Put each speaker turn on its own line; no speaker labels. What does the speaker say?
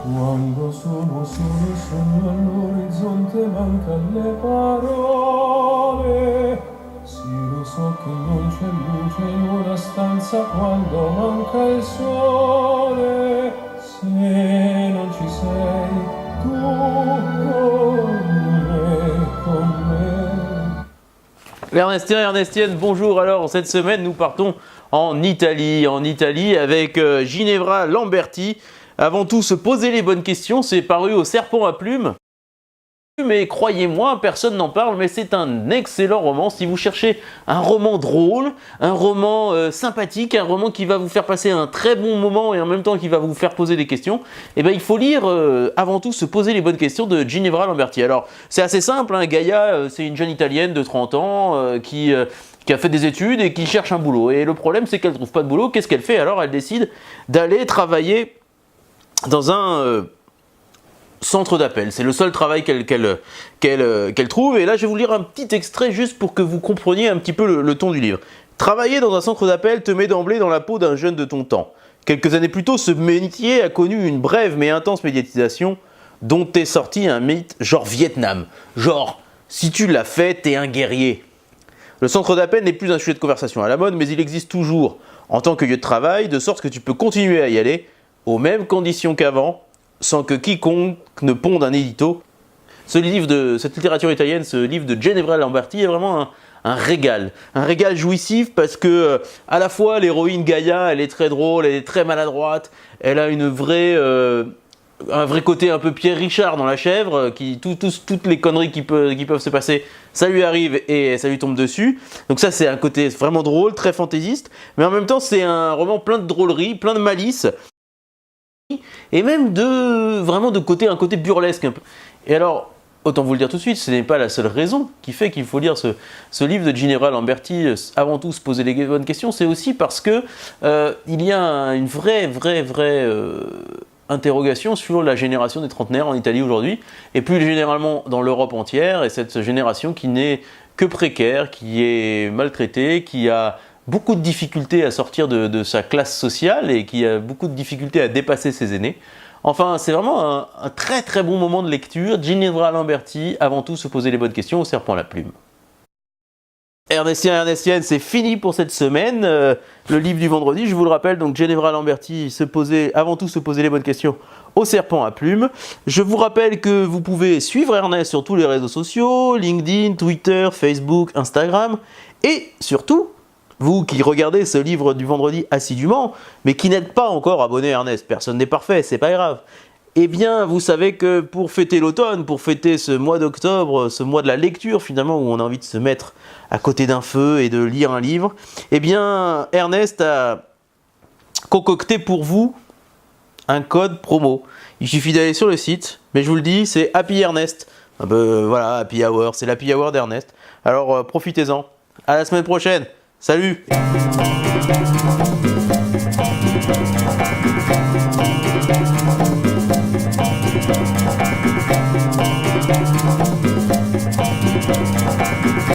Quando sono solo sogno all'orizzonte mancano le parole. Sì, lo so che non c'è luce in una stanza quando manca il sole. Se non ci sei tu con me.
Ernestien et Ernestienne, bonjour. Alors cette semaine nous partons en Italie avec Ginevra Lamberti. Avant tout, se poser les bonnes questions, c'est paru au Serpent à Plumes. Mais croyez-moi, personne n'en parle, mais c'est un excellent roman. Si vous cherchez un roman drôle, un roman sympathique, un roman qui va vous faire passer un très bon moment et en même temps qui va vous faire poser des questions, eh ben, il faut lire avant tout Se poser les bonnes questions de Ginevra Lamberti. Alors, c'est assez simple, hein, Gaïa, c'est une jeune italienne de 30 ans qui a fait des études et qui cherche un boulot. Et le problème, c'est qu'elle ne trouve pas de boulot. Qu'est-ce qu'elle fait? Alors, elle décide d'aller travailler dans un centre d'appel. C'est le seul travail qu'elle trouve. Et là, je vais vous lire un petit extrait juste pour que vous compreniez un petit peu le ton du livre. Travailler dans un centre d'appel te met d'emblée dans la peau d'un jeune de ton temps. Quelques années plus tôt, ce métier a connu une brève mais intense médiatisation dont est sorti un mythe genre Vietnam. Genre, si tu l'as fait, t'es un guerrier. Le centre d'appel n'est plus un sujet de conversation à la mode, mais il existe toujours en tant que lieu de travail, de sorte que tu peux continuer à y aller aux mêmes conditions qu'avant, sans que quiconque ne ponde un édito. Cette littérature italienne, ce livre de Ginevra Lamberti est vraiment un régal jouissif parce que à la fois l'héroïne Gaïa, elle est très drôle, elle est très maladroite, elle a un vrai côté un peu Pierre Richard dans La Chèvre, toutes les conneries qui peuvent se passer, ça lui arrive et ça lui tombe dessus. Donc ça, c'est un côté vraiment drôle, très fantaisiste, mais en même temps c'est un roman plein de drôlerie, plein de malice. Et même un côté burlesque un peu. Et alors, autant vous le dire tout de suite, ce n'est pas la seule raison qui fait qu'il faut lire ce livre de Ginevra Lamberti, avant tout se poser les bonnes questions, c'est aussi parce que il y a une vraie interrogation sur la génération des trentenaires en Italie aujourd'hui, et plus généralement dans l'Europe entière, et cette génération qui n'est que précaire, qui est maltraitée, qui a beaucoup de difficultés à sortir de sa classe sociale et qui a beaucoup de difficultés à dépasser ses aînés. Enfin, c'est vraiment un très très bon moment de lecture. Ginevra Lamberti, avant tout se poser les bonnes questions, au Serpent à la Plume. Ernestien et Ernestienne, c'est fini pour cette semaine. Le livre du vendredi, je vous le rappelle, donc Ginevra Lamberti, avant tout se poser les bonnes questions au Serpent à Plume. Je vous rappelle que vous pouvez suivre Ernest sur tous les réseaux sociaux, LinkedIn, Twitter, Facebook, Instagram, et surtout, vous qui regardez ce livre du vendredi assidûment, mais qui n'êtes pas encore abonné à Ernest, personne n'est parfait, c'est pas grave. Eh bien, vous savez que pour fêter l'automne, pour fêter ce mois d'octobre, ce mois de la lecture finalement, où on a envie de se mettre à côté d'un feu et de lire un livre, eh bien, Ernest a concocté pour vous un code promo. Il suffit d'aller sur le site, mais je vous le dis, c'est Happy Ernest. Voilà, Happy Hour, c'est l'Happy Hour d'Ernest. Alors, profitez-en. À la semaine prochaine. Salut!